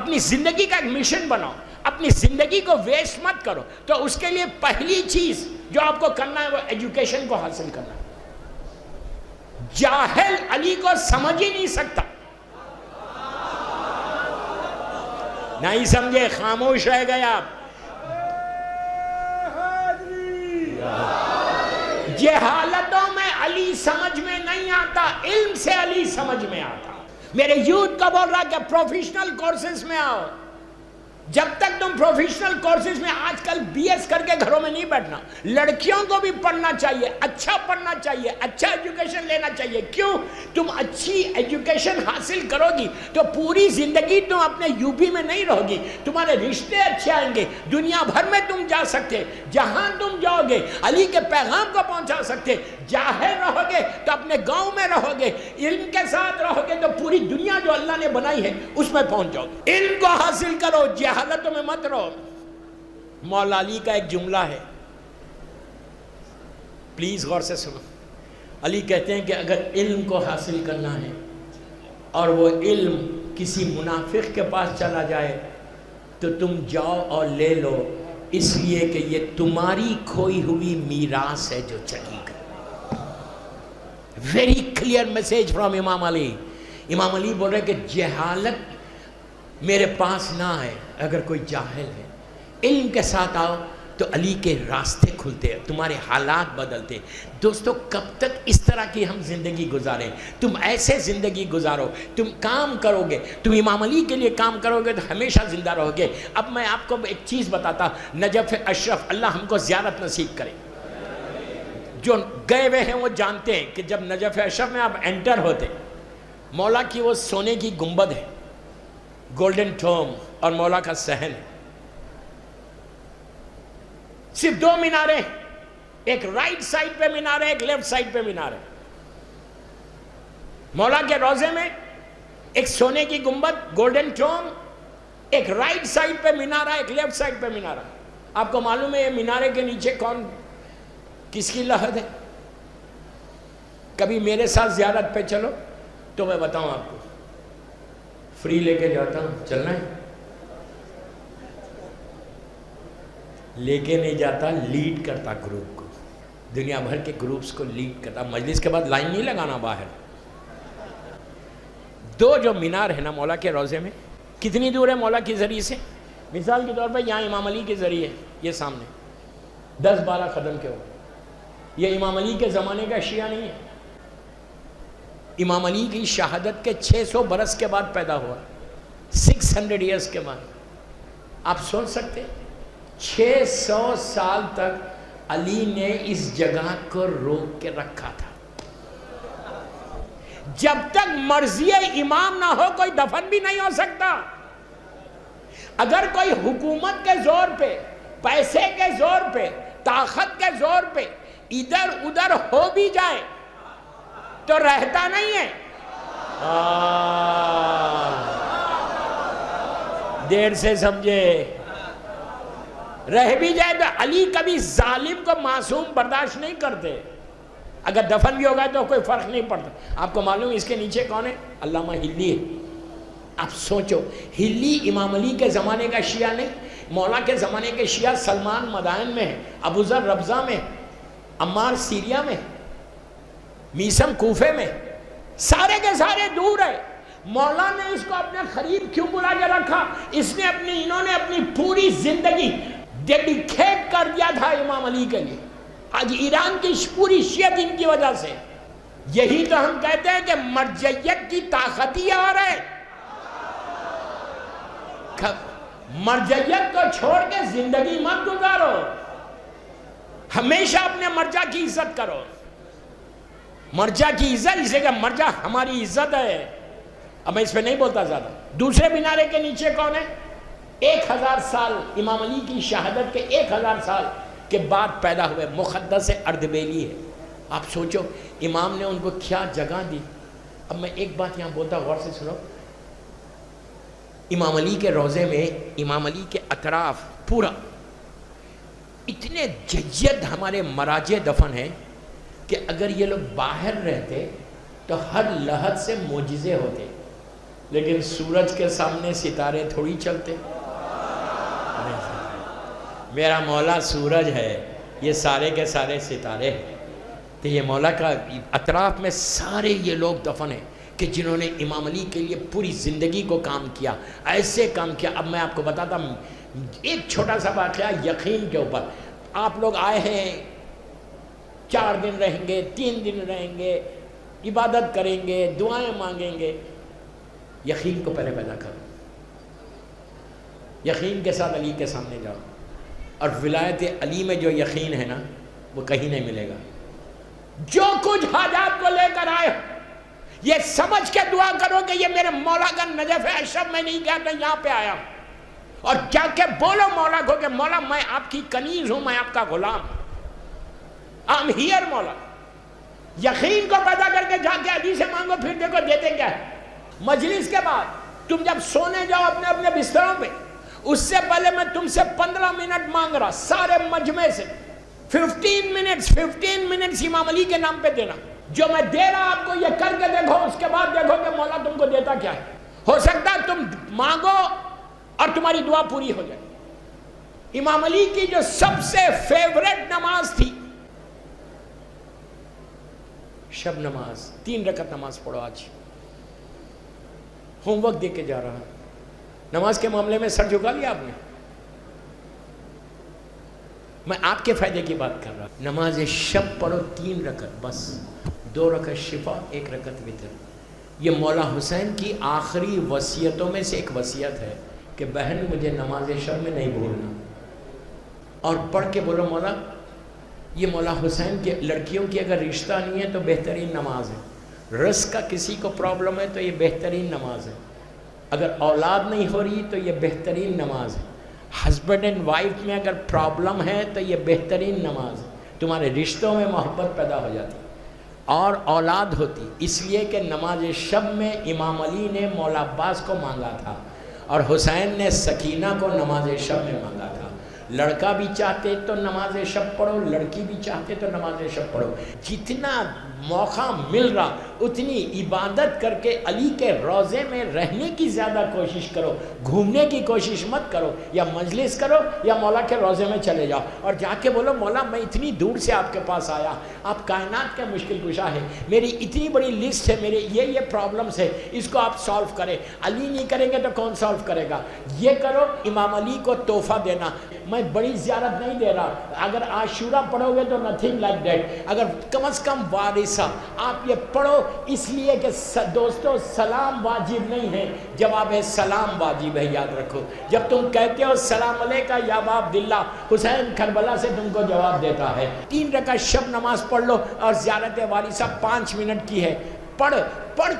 اپنی زندگی کا ایک مشن بناؤ، اپنی زندگی کو ویسٹ مت کرو. تو اس کے لیے پہلی چیز جو آپ کو کرنا ہے وہ ایجوکیشن کو حاصل کرنا ہے. جاہل علی کو سمجھ ہی نہیں سکتا. نہیں سمجھے، خاموش رہ گئے آپ. جہالتوں میں علی سمجھ میں نہیں آتا، علم سے علی سمجھ میں آتا. میرے یوتھ کا بول رہا کہ پروفیشنل کورسز میں آؤ. جب تک تم پروفیشنل کورسز میں، آج کل بی ایس کر کے گھروں میں نہیں بیٹھنا. لڑکیوں کو بھی پڑھنا چاہیے، اچھا پڑھنا چاہیے، اچھا ایجوکیشن لینا چاہیے. کیوں؟ تم اچھی ایجوکیشن حاصل کرو گی تو پوری زندگی تم اپنے یو پی میں نہیں رہو گی، تمہارے رشتے اچھے آئیں گے، دنیا بھر میں تم جا سکتے، جہاں تم جاؤ گے علی کے پیغام کو پہنچا سکتے. جاہل رہو گے تو اپنے گاؤں میں رہو گے، علم کے ساتھ رہو گے تو پوری دنیا جو اللہ نے بنائی ہے اس میں پہنچ جاؤ گے. علم کو حاصل کرو، جہالتوں میں مت رہو. مولا علی کا ایک جملہ ہے، پلیز غور سے سنو. علی کہتے ہیں کہ اگر علم کو حاصل کرنا ہے اور وہ علم کسی منافق کے پاس چلا جائے تو تم جاؤ اور لے لو، اس لیے کہ یہ تمہاری کھوئی ہوئی میراث ہے جو چلی گئی. ویری کلیئر میسیج فرام امام علی. امام علی بول رہے کہ جہالت میرے پاس نہ آئے. اگر کوئی جاہل ہے، علم کے ساتھ آؤ تو علی کے راستے کھلتے ہیں، تمہارے حالات بدلتے. دوستو کب تک اس طرح کی ہم زندگی گزاریں؟ تم ایسے زندگی گزارو، تم کام کرو گے، تم امام علی کے لیے کام کرو گے تو ہمیشہ زندہ رہو گے. اب میں آپ کو ایک چیز بتاتا. نجف اشرف، اللہ ہم کو زیارت نصیب کرے. جو گئے ہوئے ہیں وہ جانتے ہیں کہ جب نجف اشرف میں آپ انٹر ہوتے، مولا کی وہ سونے کی گنبد ہے، گولڈن ٹوم، اور مولا کا صحن ہے. صرف دو میناریں، ایک رائٹ سائڈ پہ مینار ہے، ایک لیفٹ سائڈ پہ مینار ہے. مولا کے روضے میں ایک سونے کی گنبد، گولڈن ٹوم، ایک رائٹ سائڈ پہ مینارہ، ایک لیفٹ سائڈ پہ مینارہ. آپ کو معلوم ہے یہ مینارے کے نیچے کس کی لحد ہے؟ کبھی میرے ساتھ زیارت پہ چلو تو میں بتاؤں آپ کو، فری لے کے جاتا ہوں. چلنا ہے؟ لے کے نہیں جاتا، لیڈ کرتا گروپ کو، دنیا بھر کے گروپس کو لیڈ کرتا. مجلس کے بعد لائن نہیں لگانا باہر. دو جو مینار ہے نا مولا کے روضے میں، کتنی دور ہے مولا کی ذریعے سے؟ مثال کے طور پہ یہاں امام علی کے ذریعے، یہ سامنے 10-12 قدم کے اوپر. یہ امام علی کے زمانے کا شیعہ نہیں ہے. امام علی کی شہادت کے 600 برس کے بعد پیدا ہوا، 600 ایئرس کے بعد. آپ سوچ سکتے 600 سال تک علی نے اس جگہ کو روک کے رکھا تھا. جب تک مرضی امام نہ ہو کوئی دفن بھی نہیں ہو سکتا. اگر کوئی حکومت کے زور پہ، پیسے کے زور پہ، طاقت کے زور پہ ادھر ادھر ہو بھی جائے تو رہتا نہیں ہے. دیر سے سمجھے. رہ بھی جائے تو علی کبھی ظالم کو معصوم برداشت نہیں کرتے. اگر دفن بھی ہوگا تو کوئی فرق نہیں پڑتا. آپ کو معلوم اس کے نیچے کون ہے؟ علامہ ہلی ہے. آپ سوچو، ہلی امام علی کے زمانے کا شیعہ نہیں. مولا کے زمانے کے شیعہ سلمان مدائن میں ہے، ابو ذر ربضہ میں، عمار سیریا میں، میسم کوفے میں، سارے کے سارے دور ہے. مولا نے اس کو اپنے قریب کیوں بلا کے رکھا؟ انہوں نے اپنی پوری زندگی ڈیڈیکیٹ کر دیا تھا امام علی کے لیے. آج ایران کی پوری شیعت ان کی وجہ سے. یہی تو ہم کہتے ہیں کہ مرجعیت کی طاقت ہی اور ہے. مرجعیت کو چھوڑ کے زندگی مت گزارو، ہمیشہ اپنے مرجع کی عزت کرو. مرجع کی عزت، اسے کہ مرجع ہماری عزت ہے. اب میں اس پہ نہیں بولتا زیادہ. دوسرے مینارے کے نیچے کون ہے؟ 1000 سال امام علی کی شہادت کے 1000 سال کے بعد پیدا ہوئے مقدس اردبیلی ہے. آپ سوچو امام نے ان کو کیا جگہ دی. اب میں ایک بات یہاں بولتا، غور سے سنو. امام علی کے روضے میں، امام علی کے اطراف پورا اتنے ججید ہمارے مراجع دفن ہیں کہ اگر یہ لوگ باہر رہتے تو ہر لحظ سے معجزے ہوتے. لیکن سورج کے سامنے ستارے تھوڑی چلتے. میرا مولا سورج ہے، یہ سارے کے سارے ستارے ہیں. تو یہ مولا کا اطراف میں سارے یہ لوگ دفن ہیں کہ جنہوں نے امام علی کے لیے پوری زندگی کو کام کیا، ایسے کام کیا. اب میں آپ کو بتاتا ہوں ایک چھوٹا سا واقعہ یقین کے اوپر. آپ لوگ آئے ہیں، 4 دن رہیں گے، 3 دن رہیں گے، عبادت کریں گے، دعائیں مانگیں گے. یقین کو پہلے پیدا کرو، یقین کے ساتھ علی کے سامنے جاؤ. اور ولایت علی میں جو یقین ہے نا وہ کہیں نہیں ملے گا. جو کچھ حاجات کو لے کر آئے یہ سمجھ کے دعا کرو کہ یہ میرے مولا کا نجف اشرف میں نہیں گیا، میں یہاں پہ آیا. اور جا کے بولو مولا کو کہ مولا میں آپ کی کنیز ہوں، میں آپ کا غلام، I'm here مولا. یقین کو پیدا کر کے جا کے علی سے مانگو، پھر دیکھو دیتے کیا ہے. مجلس کے بعد تم جب سونے جاؤ اپنے اپنے بستروں پہ، اس سے پہلے میں تم سے 15 منٹ مانگ رہا سارے مجمع سے. 15 منٹس امام علی کے نام پہ دینا. جو میں دے رہا آپ کو یہ کر کے دیکھو، اس کے بعد دیکھو کہ مولا تم کو دیتا کیا ہے. ہو سکتا ہے تم مانگو اور تمہاری دعا پوری ہو جائے. امام علی کی جو سب سے فیورٹ نماز تھی شب نماز. 3 رکعت نماز پڑھو. آج ہوم ورک دے کے جا رہا. نماز کے معاملے میں سر جھکا لیا آپ نے؟ میں آپ کے فائدے کی بات کر رہا. نماز شب پڑھو 3 رکعت بس. 2 رکعت شفا، 1 رکعت وتر. یہ مولا حسین کی آخری وصیتوں میں سے ایک وصیت ہے کہ بہن مجھے نماز شب میں نہیں بھولنا. اور پڑھ کے بولو مولا یہ مولا حسین کے لڑکیوں کی اگر رشتہ نہیں ہے تو بہترین نماز ہے. رزق کا کسی کو پرابلم ہے تو یہ بہترین نماز ہے. اگر اولاد نہیں ہو رہی تو یہ بہترین نماز ہے. ہسبینڈ اینڈ وائف میں اگر پرابلم ہے تو یہ بہترین نماز ہے. تمہارے رشتوں میں محبت پیدا ہو جاتی اور اولاد ہوتی. اس لیے کہ نماز شب میں امام علی نے مولا عباس کو مانگا تھا اور حسین نے سکینہ کو نماز شب میں مانگا تھا. لڑکا بھی چاہتے تو نماز شب پڑھو، لڑکی بھی چاہتے تو نماز شب پڑھو. جتنا موقع مل رہا اتنی عبادت کر کے علی کے روضے میں رہنے کی زیادہ کوشش کرو. گھومنے کی کوشش مت کرو. یا مجلس کرو یا مولا کے روضے میں چلے جاؤ اور جا کے بولو مولا میں اتنی دور سے آپ کے پاس آیا، آپ کائنات کے مشکل کشا ہے، میری اتنی بڑی لسٹ ہے، میرے یہ پرابلمس ہے، اس کو آپ سالو کریں. علی نہیں کریں گے تو کون سالو کرے گا؟ یہ کرو. امام علی کو تحفہ دینا. میں بڑی زیارت نہیں دے رہا. اگر عاشورہ پڑھو گے تو نتھنگ لائک دیٹ. اگر کم از کم وارثہ آپ یہ پڑھو. اس لیے کہ دوستو سلام واجب نہیں ہے، جواب ہے سلام واجب ہے. یاد رکھو جب تم کہتے ہو سلام علیکہ یا ابا عبداللہ، حسین کربلا سے تم کو جواب دیتا ہے. 3 رکعت شب نماز پڑھ لو اور زیارت وارثہ 5 منٹ کی ہے. پڑھ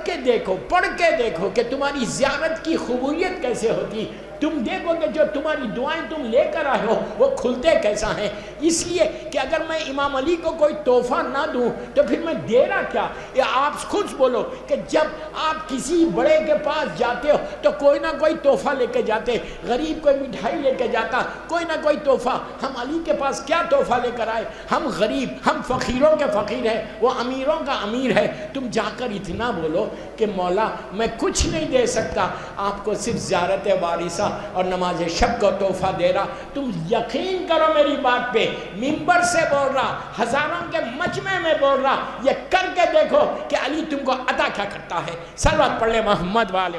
کے دیکھو کہ تمہاری زیارت کی قبولیت کیسے ہوتی. تم دیکھو کہ جو تمہاری دعائیں تم لے کر آئے ہو وہ کھلتے کیسا ہیں. اس لیے کہ اگر میں امام علی کو کوئی تحفہ نہ دوں تو پھر میں دے رہا کیا. یا آپ خود بولو کہ جب آپ کسی بڑے کے پاس جاتے ہو تو کوئی نہ کوئی تحفہ لے کے جاتے. غریب کوئی مٹھائی لے کے جاتا، کوئی نہ کوئی تحفہ. ہم علی کے پاس کیا تحفہ لے کر آئے؟ ہم غریب، ہم فقیروں کے فقیر ہیں، وہ امیروں کا امیر ہے. تم جا کر اتنا بولو کہ مولا میں کچھ نہیں دے سکتا، آپ کو صرف زیارت وارثہ اور نماز شب کو تحفہ دے رہا. تم یقین کرو میری بات پہ، ممبر سے بول رہا، ہزاروں کے مجمع میں بول رہا. یہ کر کے دیکھو کہ علی تم کو عطا کیا کرتا ہے. صلوات پڑھ لے محمد والے.